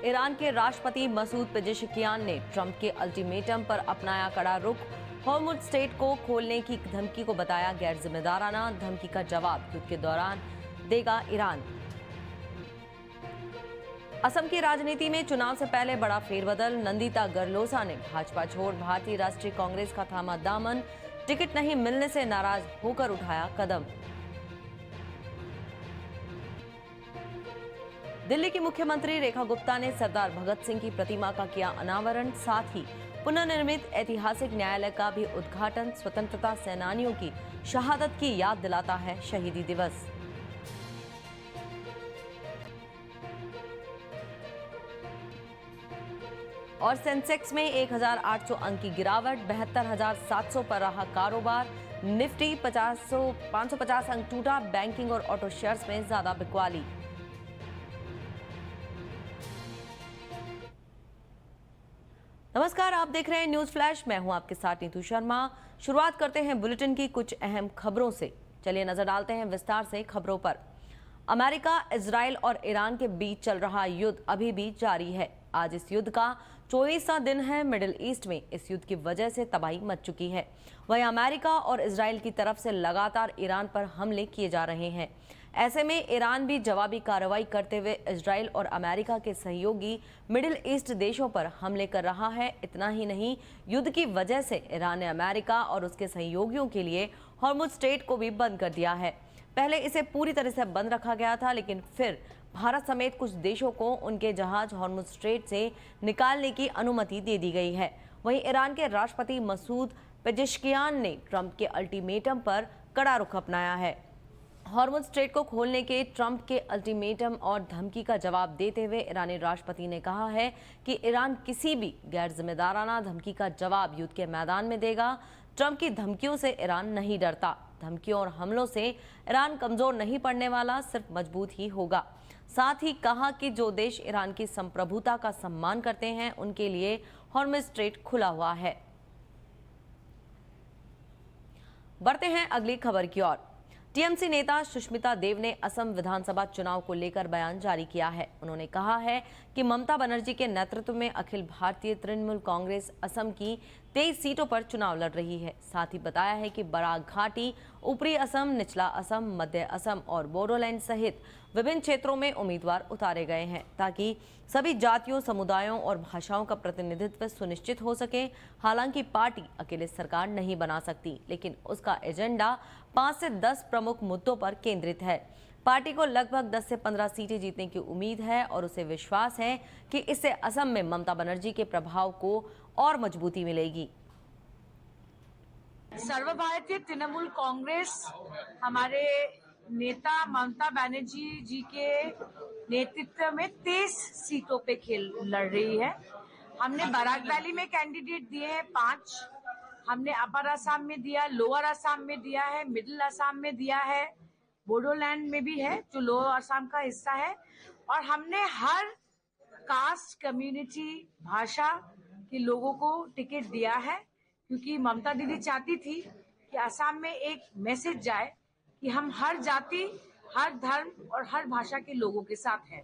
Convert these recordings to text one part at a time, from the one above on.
Iran के राष्ट्रपति Masoud Pezeshkian ने ट्रंप के अल्टीमेटम पर अपनाया कड़ा रुख। हॉर्मुज स्ट्रेट को खोलने की धमकी को बताया गैर जिम्मेदाराना। धमकी का जवाब युद्ध के दौरान देगा ईरान। असम की राजनीति में चुनाव से पहले बड़ा फेरबदल। नंदिता गरलोसा ने भाजपा छोड़ भारतीय राष्ट्रीय कांग्रेस का थामा दामन। टिकट नहीं मिलने से नाराज होकर उठाया कदम। दिल्ली की मुख्यमंत्री रेखा गुप्ता ने सरदार भगत सिंह की प्रतिमा का किया अनावरण। साथ ही पुनर्निर्मित ऐतिहासिक न्यायालय का भी उद्घाटन। स्वतंत्रता सेनानियों की शहादत की याद दिलाता है शहीदी दिवस। और सेंसेक्स में 1800 अंक की गिरावट। 72,700 पर रहा कारोबार। निफ्टी 550 अंक टूटा। बैंकिंग और ऑटो शेयर्स में ज्यादा बिकवाली। नमस्कार, आप देख रहे हैं न्यूज फ्लैश। मैं हूं आपके साथ नीतू शर्मा। शुरुआत करते हैं बुलेटिन की कुछ अहम खबरों से। चलिए नजर डालते हैं विस्तार से खबरों पर। अमेरिका, इजराइल और ईरान के बीच चल रहा युद्ध अभी भी जारी है। आज इस युद्ध का 24वां दिन है। मिडिल ईस्ट में इस युद्ध की वजह से तबाही मच चुकी है। वहीं अमेरिका और इजराइल की तरफ से लगातार ईरान पर हमले किए जा रहे हैं। ऐसे में ईरान भी जवाबी कार्रवाई करते हुए इजराइल और अमेरिका के सहयोगी मिडिल ईस्ट देशों पर हमले कर रहा है। इतना ही नहीं, युद्ध की वजह से ईरान ने अमेरिका और उसके सहयोगियों के लिए हॉर्मुज स्ट्रेट को भी बंद कर दिया है। पहले इसे पूरी तरह से बंद रखा गया था, लेकिन फिर भारत समेत कुछ देशों को उनके जहाज हॉर्मुज स्ट्रेट से निकालने की अनुमति दे दी गई है। वहीं ईरान के राष्ट्रपति मसूद पेजेशकियान ने ट्रंप के अल्टीमेटम पर कड़ा रुख अपनाया है। हॉर्मुज स्ट्रेट को खोलने के ट्रंप के अल्टीमेटम और धमकी का जवाब देते हुए ईरानी राष्ट्रपति ने कहा है कि ईरान किसी भी गैर जिम्मेदाराना धमकी का जवाब युद्ध के मैदान में देगा। ट्रंप की धमकियों से ईरान नहीं डरता। धमकियों और हमलों से ईरान कमजोर नहीं पड़ने वाला, सिर्फ मजबूत ही होगा। साथ ही कहा कि जो देश ईरान की संप्रभुता का सम्मान करते हैं उनके लिए हॉर्मुज स्ट्रेट खुला हुआ है। बढ़ते हैं अगली खबर की ओर। टीएमसी नेता सुष्मिता देव ने असम विधानसभा चुनाव को लेकर बयान जारी किया है। उन्होंने कहा है कि ममता बनर्जी के नेतृत्व में अखिल भारतीय तृणमूल कांग्रेस असम की 23 सीटों पर चुनाव लड़ रही है। साथ ही बताया है कि बराक घाटी, ऊपरी असम, निचला असम, मध्य असम और बोडोलैंड सहित विभिन्न क्षेत्रों में उम्मीदवार उतारे गए हैं ताकि सभी जातियों, समुदायों और भाषाओं का प्रतिनिधित्व सुनिश्चित हो सके। हालांकि पार्टी अकेले सरकार नहीं बना सकती, लेकिन उसका एजेंडा 5 से 10 प्रमुख मुद्दों पर केंद्रित है। पार्टी को लगभग 10 से 15 सीटें जीतने की उम्मीद है और उसे विश्वास है कि इससे असम में ममता बनर्जी के प्रभाव को और मजबूती मिलेगी। सर्वभारतीय तृणमूल कांग्रेस हमारे नेता ममता बनर्जी जी के नेतृत्व में 23 सीटों पे खेल लड़ रही है। हमने बराक वैली में कैंडिडेट दिए हैं 5। हमने अपर असम में दिया, लोअर असम में दिया है, मिडिल असम में दिया है, बोडोलैंड में भी है जो लोअर असम का हिस्सा है। और हमने हर कास्ट, कम्युनिटी, भाषा के लोगों को टिकट दिया है, क्योंकि ममता दीदी चाहती थी कि असम में एक मैसेज जाए कि हम हर जाति, हर धर्म और हर भाषा के लोगों के साथ हैं।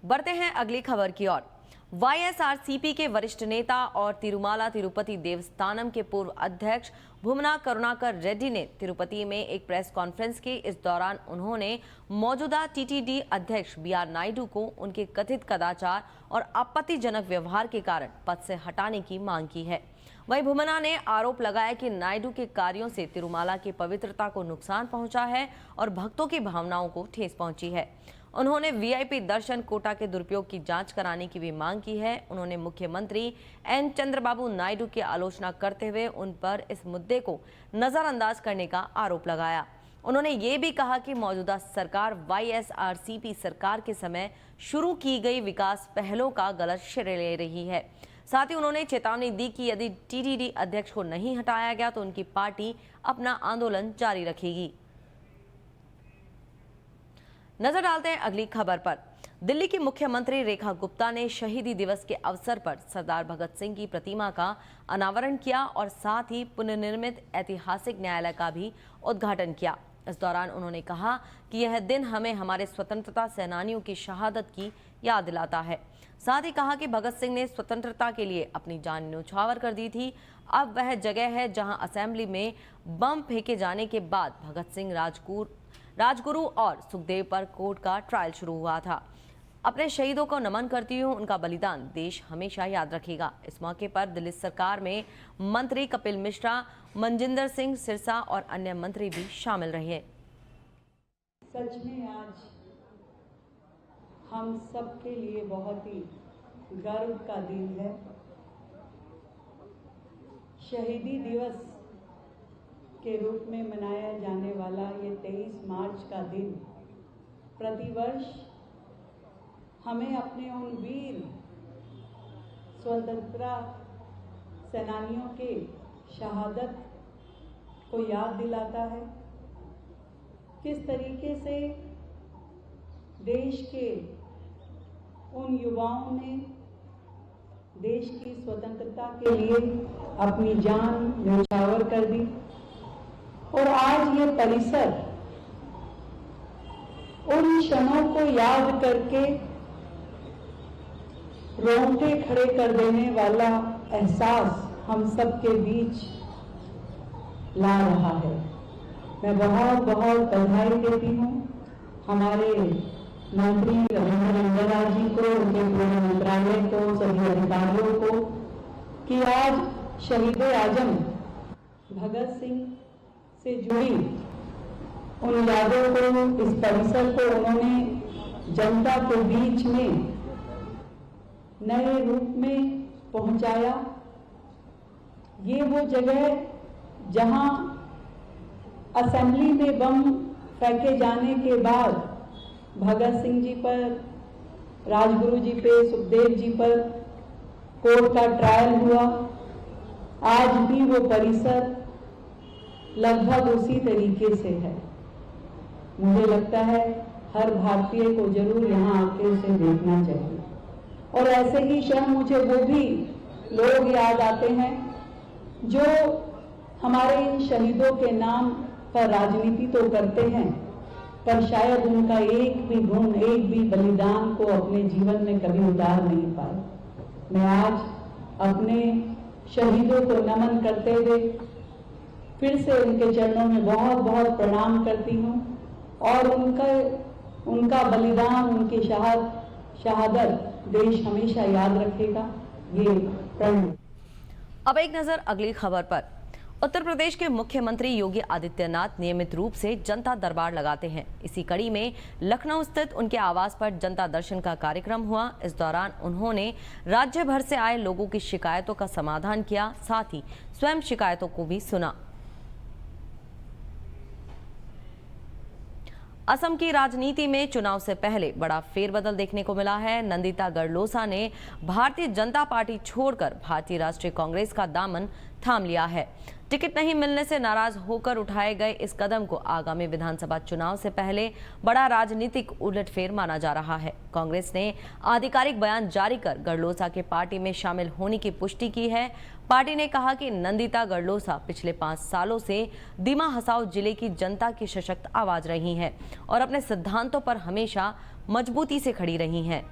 बढ़ते हैं अगली खबर की ओर। वाईएसआरसीपी के वरिष्ठ नेता और तिरुमाला तिरुपति देवस्थानम के पूर्व अध्यक्ष भुवना करुणाकर रेड्डी ने तिरुपति में एक प्रेस कॉन्फ्रेंस की। इस दौरान उन्होंने मौजूदा टीटीडी अध्यक्ष बीआर नायडू को उनके कथित कदाचार और आपत्तिजनक व्यवहार के कारण पद से हटाने की मांग की है। वहीं भुवना ने आरोप लगाया कि नायडू के कार्यों से तिरुमाला की पवित्रता को नुकसान पहुंचा है और भक्तों की भावनाओं को ठेस पहुंची है। उन्होंने वीआईपी दर्शन कोटा के दुरुपयोग की जांच कराने की भी मांग की है। उन्होंने मुख्यमंत्री एन चंद्रबाबू नायडू की आलोचना करते हुए उन पर इस मुद्दे को नजरअंदाज करने का आरोप लगाया। उन्होंने ये भी कहा कि मौजूदा सरकार वाईएसआरसीपी सरकार के समय शुरू की गई विकास पहलों का गलत श्रेय ले रही है। साथ ही उन्होंने चेतावनी दी कि यदि टीटीडी अध्यक्ष को नहीं हटाया गया तो उनकी पार्टी अपना आंदोलन जारी रखेगी। नजर डालते हैं अगली खबर पर। दिल्ली की मुख्यमंत्री रेखा गुप्ता ने शहीदी दिवस के अवसर पर सरदार भगत सिंह की प्रतिमा का अनावरण किया और साथ ही पुनर्निर्मित ऐतिहासिक न्यायालय का भी उद्घाटन किया। इस दौरान उन्होंने कहा कि यह दिन हमें हमारे स्वतंत्रता सेनानियों की शहादत की याद दिलाता है। साथ ही कहा कि भगत सिंह ने स्वतंत्रता के लिए अपनी जान न्यौछावर कर दी थी। अब वह जगह है जहां असेंबली में बम फेंके जाने के बाद भगत सिंह, राजगुरु और सुखदेव पर कोर्ट का ट्रायल शुरू हुआ था। अपने शहीदों को नमन करती हूँ, उनका बलिदान देश हमेशा याद रखेगा। इस मौके पर दिल्ली सरकार में मंत्री कपिल मिश्रा, मनजिंदर सिंह सिरसा और अन्य मंत्री भी शामिल रहे। सच में आज हम सबके लिए बहुत ही गर्व का दिन है। शहीदी दिवस के रूप में मनाया जाने वाला ये 23 मार्च का दिन प्रतिवर्ष हमें अपने उन वीर स्वतंत्रता सेनानियों के शहादत को याद दिलाता है। किस तरीके से देश के उन युवाओं ने देश की स्वतंत्रता के लिए अपनी जान न्यौछावर कर दी और आज ये परिसर उन क्षणों को याद करके रोंगटे खड़े कर देने वाला एहसास हम सबके बीच ला रहा है। मैं बहुत बहुत बधाई देती हूँ हमारे मंत्री रविंद्र रंजन जी को, उनके पूरे मंत्रालय को, सभी अधिकारियों को कि आज शहीद आजम भगत सिंह से जुड़ी उन यादों को, इस परिसर को उन्होंने जनता के बीच में नए रूप में पहुंचाया। ये वो जगह जहां असेंबली में बम फेंके जाने के बाद भगत सिंह जी पर, राजगुरु जी पे, सुखदेव जी पर कोर्ट का ट्रायल हुआ, आज भी वो परिसर लगभग उसी तरीके से है। मुझे लगता है हर भारतीय को जरूर यहाँ आके उसे देखना चाहिए। और ऐसे ही क्षण मुझे वो भी लोग याद आते हैं जो हमारे इन शहीदों के नाम पर राजनीति तो करते हैं, पर शायद उनका एक भी गुण, एक भी बलिदान को अपने जीवन में कभी उतार नहीं पाए। मैं आज अपने शहीदों को नमन करते हुए फिर से उनके चरणों में बहुत बहुत प्रणाम करती हूँ और उनका बलिदान, उनकी शहादत देश हमेशा याद रखेगा। ये प्रण। अब एक नजर अगली खबर पर। उत्तर प्रदेश के मुख्यमंत्री योगी आदित्यनाथ नियमित रूप से जनता दरबार लगाते हैं। इसी कड़ी में लखनऊ स्थित उनके आवास पर जनता दर्शन का कार्यक्रम हुआ। इस दौरान उन्होंने राज्य भर से आए लोगों की शिकायतों का समाधान किया, साथ ही स्वयं शिकायतों को भी सुना। असम की राजनीति में चुनाव से पहले बड़ा फेरबदल देखने को मिला है। नंदिता गढ़लोसा ने भारतीय जनता पार्टी छोड़कर भारतीय राष्ट्रीय कांग्रेस का दामन थाम लिया है। टिकट नहीं मिलने से नाराज होकर उठाए गए इस कदम को आगामी विधानसभा चुनाव से पहले बड़ा राजनीतिक उलटफेर माना जा रहा है। कांग्रेस ने आधिकारिक बयान जारी कर गढ़लोसा के पार्टी में शामिल होने की पुष्टि की है। पार्टी ने कहा कि नंदिता गढ़लोसा पिछले 5 सालों से दीमा हसाओ जिले की जनता की सशक्त आवाज रही हैं और अपने सिद्धांतों पर हमेशा मजबूती से खड़ी रही हैं।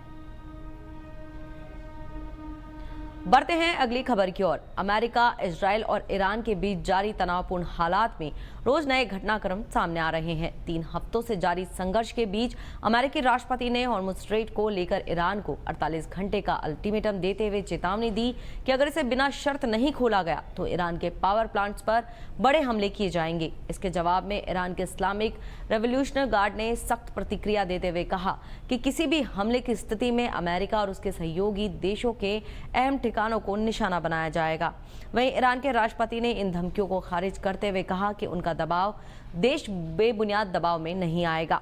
बढ़ते हैं अगली खबर की ओर। अमेरिका, इजराइल और ईरान के बीच जारी तनावपूर्ण हालात में रोज नए घटनाक्रम सामने आ रहे हैं। 3 हफ्तों से जारी संघर्ष के बीच अमेरिकी राष्ट्रपति ने हॉर्मुज स्ट्रेट को लेकर ईरान को 48 घंटे का अल्टीमेटम देते हुए चेतावनी दी कि अगर इसे बिना शर्त नहीं खोला गया तो ईरान के पावर प्लांट्स पर बड़े हमले किए जाएंगे। इसके जवाब में ईरान के इस्लामिक रेवोल्यूशनरी गार्ड ने सख्त प्रतिक्रिया देते हुए कहा कि किसी भी हमले की स्थिति में अमेरिका और उसके सहयोगी देशों के अहम ठिकानों को निशाना बनाया जाएगा। वहीं ईरान के राष्ट्रपति ने इन धमकियों को खारिज करते हुए कहा कि उनका दबाव देश बेबुनियाद दबाव में नहीं आएगा।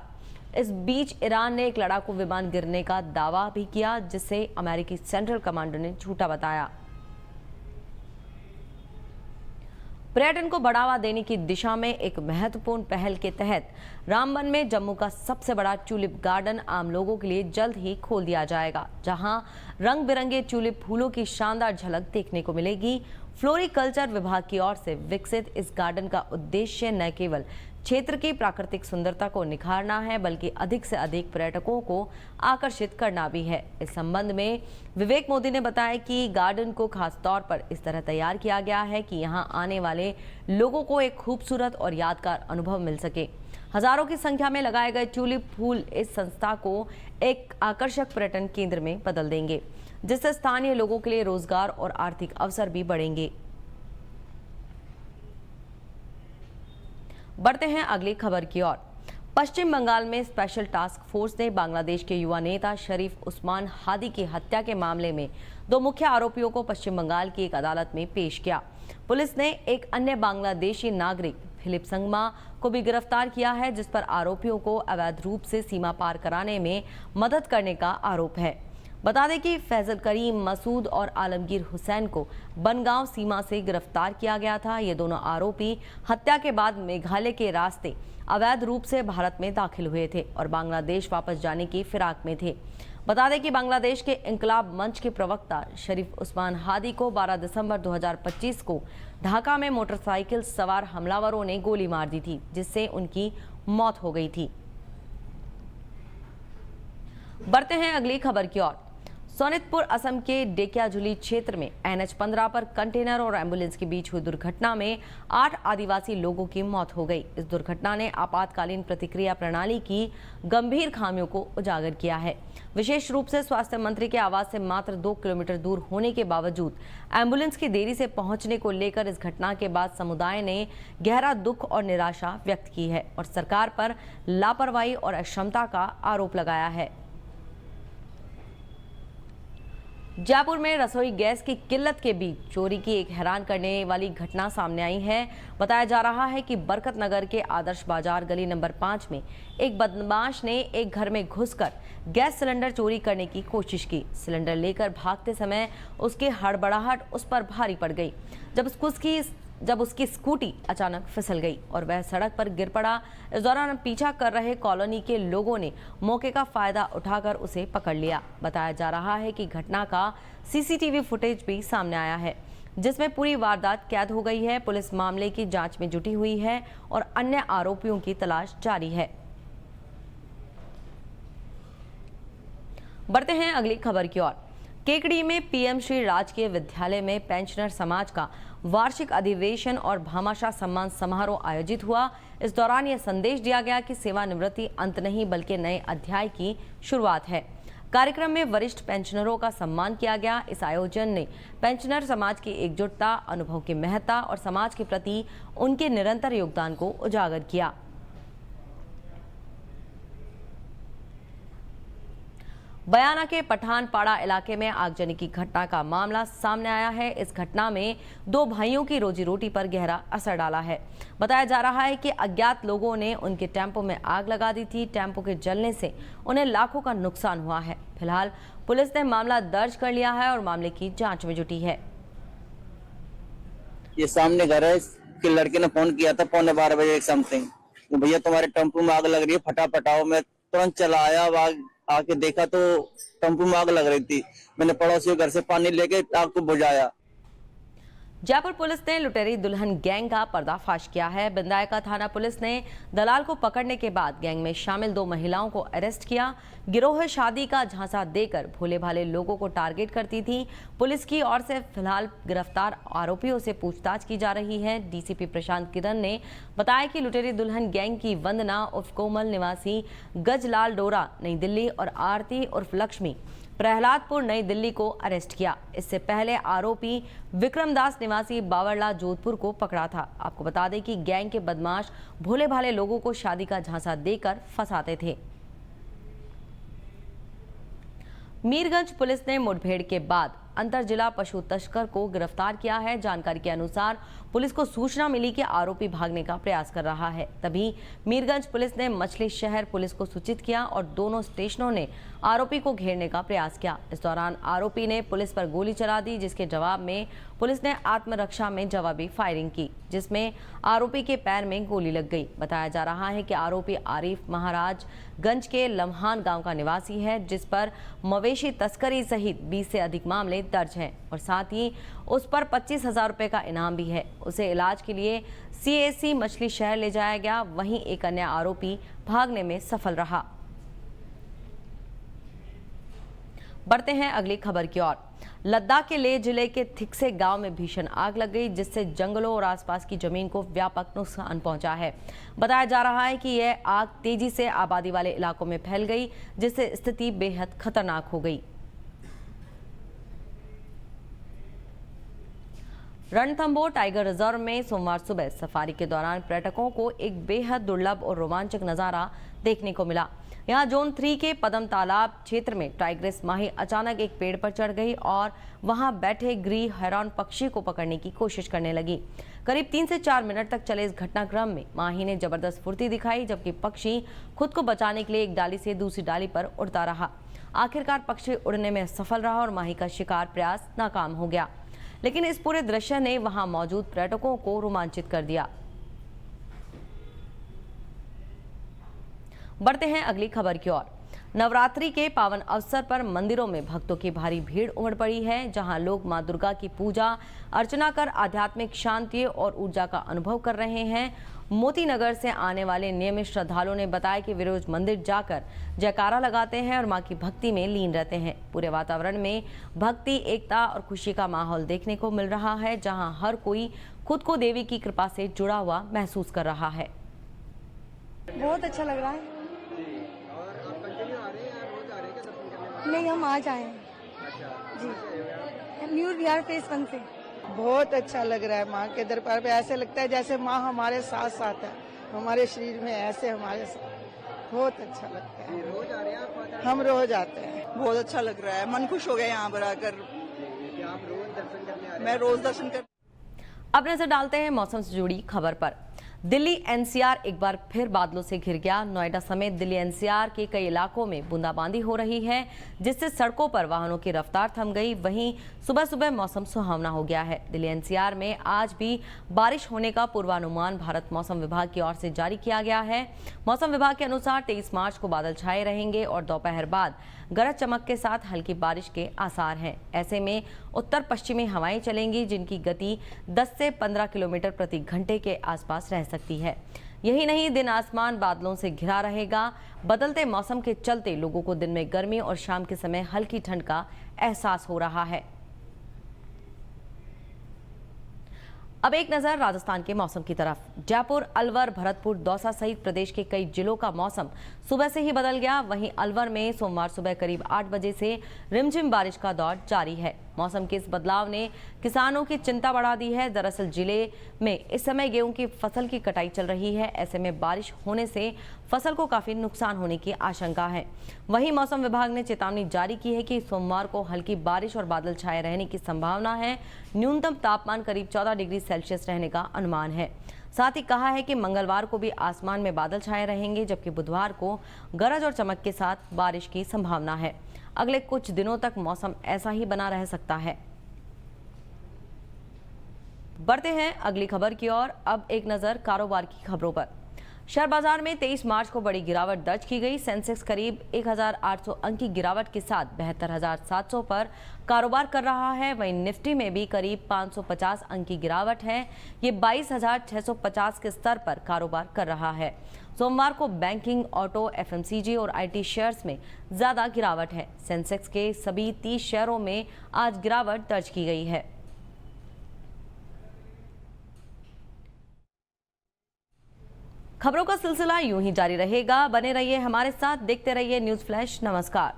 इस बीच ईरान ने एक लड़ाकू विमान गिरने का दावा भी किया, जिसे अमेरिकी सेंट्रल कमांडर ने झूठा बताया। पर्यटन को बढ़ावा देने की दिशा में एक महत्वपूर्ण पहल के तहत रामबन में जम्मू का सबसे बड़ा ट्यूलिप गार्डन आम लोगों के लिए जल्द ही खोल दिया जाएगा, जहां रंग बिरंगे ट्यूलिप फूलों की शानदार झलक देखने को मिलेगी। फ्लोरिकल्चर विभाग की ओर से विकसित इस गार्डन का उद्देश्य न केवल क्षेत्र की प्राकृतिक सुंदरता को निखारना है, बल्कि अधिक से अधिक पर्यटकों को आकर्षित करना भी है। इस संबंध में विवेक मोदी ने बताया कि गार्डन को खास तौर पर इस तरह तैयार किया गया है कि यहां आने वाले लोगों को एक खूबसूरत और यादगार अनुभव मिल सके। हजारों की संख्या में लगाए गए ट्यूलिप फूल इस संस्था को एक आकर्षक पर्यटन केंद्र में बदल देंगे, जिससे स्थानीय लोगों के लिए रोजगार और आर्थिक अवसर भी बढ़ेंगे। बढ़ते हैं अगली खबर की ओर। पश्चिम बंगाल में स्पेशल टास्क फोर्स ने बांग्लादेश के युवा नेता शरीफ उस्मान हादी की हत्या के मामले में 2 मुख्य आरोपियों को पश्चिम बंगाल की एक अदालत में पेश किया। पुलिस ने एक अन्य बांग्लादेशी नागरिक फिलिप संगमा को भी गिरफ्तार किया है, जिस पर आरोपियों को अवैध रूप से सीमा पार कराने में मदद करने का आरोप है। बता दें कि फैजल करीम, मसूद और आलमगीर हुसैन को बनगांव सीमा से गिरफ्तार किया गया था। ये दोनों आरोपी हत्या के बाद मेघालय के रास्ते अवैध रूप से भारत में दाखिल हुए थे और बांग्लादेश वापस जाने की फिराक में थे। बता दें कि बांग्लादेश के इंकलाब मंच के प्रवक्ता शरीफ उस्मान हादी को 12 दिसंबर 2025 को ढाका में मोटरसाइकिल सवार हमलावरों ने गोली मार दी थी, जिससे उनकी मौत हो गई थी। बढ़ते हैं अगली खबर की ओर। सोनितपुर असम के डेकियाजुली क्षेत्र में NH 15 पर कंटेनर और एम्बुलेंस के बीच हुई दुर्घटना में 8 आदिवासी लोगों की मौत हो गई। इस दुर्घटना ने आपातकालीन प्रतिक्रिया प्रणाली की गंभीर खामियों को उजागर किया है। विशेष रूप से स्वास्थ्य मंत्री के आवास से मात्र 2 किलोमीटर दूर होने के बावजूद एम्बुलेंस की देरी से पहुंचने को लेकर इस घटना के बाद समुदाय ने गहरा दुख और निराशा व्यक्त की है और सरकार पर लापरवाही और अक्षमता का आरोप लगाया है। जयपुर में रसोई गैस की किल्लत के बीच चोरी की एक हैरान करने वाली घटना सामने आई है। बताया जा रहा है कि बरकत नगर के आदर्श बाजार गली नंबर 5 में एक बदमाश ने एक घर में घुसकर गैस सिलेंडर चोरी करने की कोशिश की। सिलेंडर लेकर भागते समय उसकी हड़बड़ाहट उस पर भारी पड़ गई जब उसकी स्कूटी अचानक फिसल गई और वह सड़क पर गिर पड़ा। इस दौरान पीछा कर रहे कॉलोनी के लोगों ने मौके का फायदा उठाकर उसे पकड़ लिया। बताया जा रहा है कि घटना का CCTV फुटेज भी सामने आया है, जिसमें पूरी वारदात कैद हो गई है। पुलिस मामले की जांच में जुटी हुई है और अन्य आरोपियों की तलाश जारी है। बढ़ते हैं अगली खबर की ओर। केकड़ी में PM श्री राजकीय विद्यालय में पेंशनर समाज का वार्षिक अधिवेशन और भामाशाह सम्मान समारोह आयोजित हुआ। इस दौरान यह संदेश दिया गया कि सेवानिवृत्ति अंत नहीं बल्कि नए अध्याय की शुरुआत है। कार्यक्रम में वरिष्ठ पेंशनरों का सम्मान किया गया। इस आयोजन ने पेंशनर समाज की एकजुटता, अनुभव की महत्ता और समाज के प्रति उनके निरंतर योगदान को उजागर किया। बयाना के पठानपाड़ा इलाके में आगजनी की घटना का मामला सामने आया है। इस घटना में 2 भाइयों की रोजी रोटी पर गहरा असर डाला है। बताया जा रहा है कि अज्ञात लोगों ने उनके टेम्पो में आग लगा दी थी। टेम्पो के जलने से उन्हें लाखों का नुकसान हुआ है। फिलहाल पुलिस ने मामला दर्ज कर लिया है और मामले की जांच में जुटी है। ये सामने घर है कि लड़के ने फोन किया था 11:15 समथिंग, भैया तुम्हारे टेम्पो में आग लग रही है, फटाफट आओ। मैं तुरंत चला आया, आके देखा तो टेम्पो में आग लग रही थी। मैंने पड़ोसियों घर से पानी लेके आग को बुझाया। जयपुर पुलिस ने लुटेरी दुल्हन गैंग का पर्दाफाश किया है। बिंदायका थाना पुलिस ने दलाल को पकड़ने के बाद गैंग में शामिल 2 महिलाओं को अरेस्ट किया। गिरोह शादी का झांसा देकर भोले भाले लोगों को टारगेट करती थी। पुलिस की ओर से फिलहाल गिरफ्तार आरोपियों से पूछताछ की जा रही है। DCP प्रशांत किरण ने बताया कि लुटेरी दुल्हन गैंग की वंदना उर्फ कोमल निवासी गजलाल डोरा नई दिल्ली और आरती उर्फ लक्ष्मी प्रहलादपुर नई दिल्ली को अरेस्ट किया। इससे पहले आरोपी विक्रमदास निवासी बावरला जोधपुर को पकड़ा था। आपको बता दें कि गैंग के बदमाश भोले भाले लोगों को शादी का झांसा देकर फंसाते थे। मीरगंज पुलिस ने मुठभेड़ के बाद अंतर जिला पशु तस्कर को गिरफ्तार किया है। जानकारी के अनुसार पुलिस को सूचना मिली कि आरोपी भागने का प्रयास कर रहा है। तभी मीरगंज पुलिस ने मछली शहर पुलिस को सूचित किया और दोनों स्टेशनों ने आरोपी को घेरने का प्रयास किया। इस दौरान आरोपी ने पुलिस पर गोली चला दी, जिसके जवाब में पुलिस ने आत्मरक्षा में जवाबी फायरिंग की, जिसमें आरोपी के पैर में गोली लग गई। बताया जा रहा है कि आरोपी आरिफ महाराजगंज के लम्हान गांव का निवासी है, जिस पर मवेशी तस्करी सहित 20 से अधिक मामले दर्ज हैं और साथ ही उस पर 25,000 रुपए का इनाम भी है। उसे इलाज के लिए CAC मछली शहर ले जाया गया। वहीं एक अन्य आरोपी भागने में सफल रहा। बढ़ते हैं अगली खबर की ओर। लद्दाख के लेह जिले के थिक्से गांव में भीषण आग लग गई, जिससे जंगलों और आसपास की जमीन को व्यापक नुकसान पहुंचा है। बताया जा रहा है कि यह आग तेजी से आबादी वाले इलाकों में फैल गई, जिससे स्थिति बेहद खतरनाक हो गई। रणथंभौर टाइगर रिजर्व में सोमवार सुबह सफारी के दौरान पर्यटकों को एक बेहद दुर्लभ और रोमांचक नजारा देखने को मिला। यहां जोन 3 के पदम तालाब क्षेत्र में टाइग्रेस माही अचानक एक पेड़ पर चढ़ गई और वहां बैठे ग्रीन हेरॉन पक्षी को पकड़ने की कोशिश करने लगी। करीब 3 से 4 मिनट तक चले इस घटनाक्रम में माही ने जबरदस्त फुर्ती दिखाई, जबकि पक्षी खुद को बचाने के लिए एक डाली से दूसरी डाली पर उड़ता रहा। आखिरकार पक्षी उड़ने में सफल रहा और माही का शिकार प्रयास नाकाम हो गया। लेकिन इस पूरे दृश्य ने वहां मौजूद पर्यटकों को रोमांचित कर दिया। बढ़ते हैं अगली खबर की ओर। नवरात्रि के पावन अवसर पर मंदिरों में भक्तों की भारी भीड़ उमड़ पड़ी है, जहां लोग मां दुर्गा की पूजा अर्चना कर आध्यात्मिक शांति और ऊर्जा का अनुभव कर रहे हैं। मोती नगर से आने वाले नियमित श्रद्धालुओं ने बताया कि वे रोज मंदिर जाकर जयकारा लगाते हैं और मां की भक्ति में लीन रहते हैं। पूरे वातावरण में भक्ति, एकता और खुशी का माहौल देखने को मिल रहा है, जहां हर कोई खुद को देवी की कृपा से जुड़ा हुआ महसूस कर रहा है। बहुत अच्छा लग रहा है। नहीं, हम आज आए हैं जी, न्यू बिहार फेस 1 से। बहुत अच्छा लग रहा है। माँ के दरबार पे ऐसे लगता है जैसे माँ हमारे साथ साथ है, हमारे शरीर में ऐसे हमारे साथ। बहुत अच्छा लगता है। रोज आ रहे हैं आप? हम रोज आते हैं। बहुत अच्छा लग रहा है, मन खुश हो गया यहाँ पर आकर। आप रोज दर्शन करने आ रहे हैं? मैं रोज दर्शन कर। अब नजर डालते हैं मौसम से जुड़ी खबर पर। दिल्ली NCR एक बार फिर बादलों से घिर गया। नोएडा समेत दिल्ली NCR के कई इलाकों में बूंदाबांदी हो रही है, जिससे सड़कों पर वाहनों की रफ्तार थम गई। वहीं सुबह सुबह मौसम सुहावना हो गया है। दिल्ली NCR में आज भी बारिश होने का पूर्वानुमान भारत मौसम विभाग की ओर से जारी किया गया है। मौसम विभाग के अनुसार 23 मार्च को बादल छाए रहेंगे और दोपहर बाद गरज चमक के साथ हल्की बारिश के आसार हैं। ऐसे में उत्तर पश्चिमी हवाएं चलेंगी, जिनकी गति 10 से 15 किलोमीटर प्रति घंटे के आसपास रह सकती है। यही नहीं, दिन आसमान बादलों से घिरा रहेगा। बदलते मौसम के चलते लोगों को दिन में गर्मी और शाम के समय हल्की ठंड का एहसास हो रहा है। अब एक नजर राजस्थान के मौसम की तरफ। जयपुर, अलवर, भरतपुर, दौसा सहित प्रदेश के कई जिलों का मौसम सुबह से ही बदल गया। वहीं अलवर में सोमवार सुबह करीब 8 बजे से रिमझिम बारिश का दौर जारी है। मौसम के इस बदलाव ने किसानों की चिंता बढ़ा दी है। दरअसल जिले में इस समय गेहूं की फसल की कटाई चल रही है। ऐसे में बारिश होने से फसल को काफी नुकसान होने की आशंका है। वहीं मौसम विभाग ने चेतावनी जारी की है कि सोमवार को हल्की बारिश और बादल छाए रहने की संभावना है। न्यूनतम तापमान करीब 14 डिग्री सेल्सियस रहने का अनुमान है। साथ ही कहा है कि मंगलवार को भी आसमान में बादल छाए रहेंगे, जबकि बुधवार को गरज और चमक के साथ बारिश की संभावना है। अगले कुछ दिनों तक मौसम ऐसा ही बना रह सकता है। बढ़ते हैं अगली खबर की ओर। अब एक नजर कारोबार की खबरों पर। शेयर बाजार में 23 मार्च को बड़ी गिरावट दर्ज की गई। सेंसेक्स करीब 1800 अंक की गिरावट के साथ 72,700 पर कारोबार कर रहा है। वहीं निफ्टी में भी करीब 550 अंक की गिरावट है। ये 22,650 के स्तर पर कारोबार कर रहा है। सोमवार को बैंकिंग, ऑटो, FMCG और IT शेयर्स में ज्यादा गिरावट है। सेंसेक्स के सभी 30 शेयरों में आज गिरावट दर्ज की गई है। खबरों का सिलसिला यूं ही जारी रहेगा। बने रहिए हमारे साथ, देखते रहिए न्यूज़ फ्लैश। नमस्कार।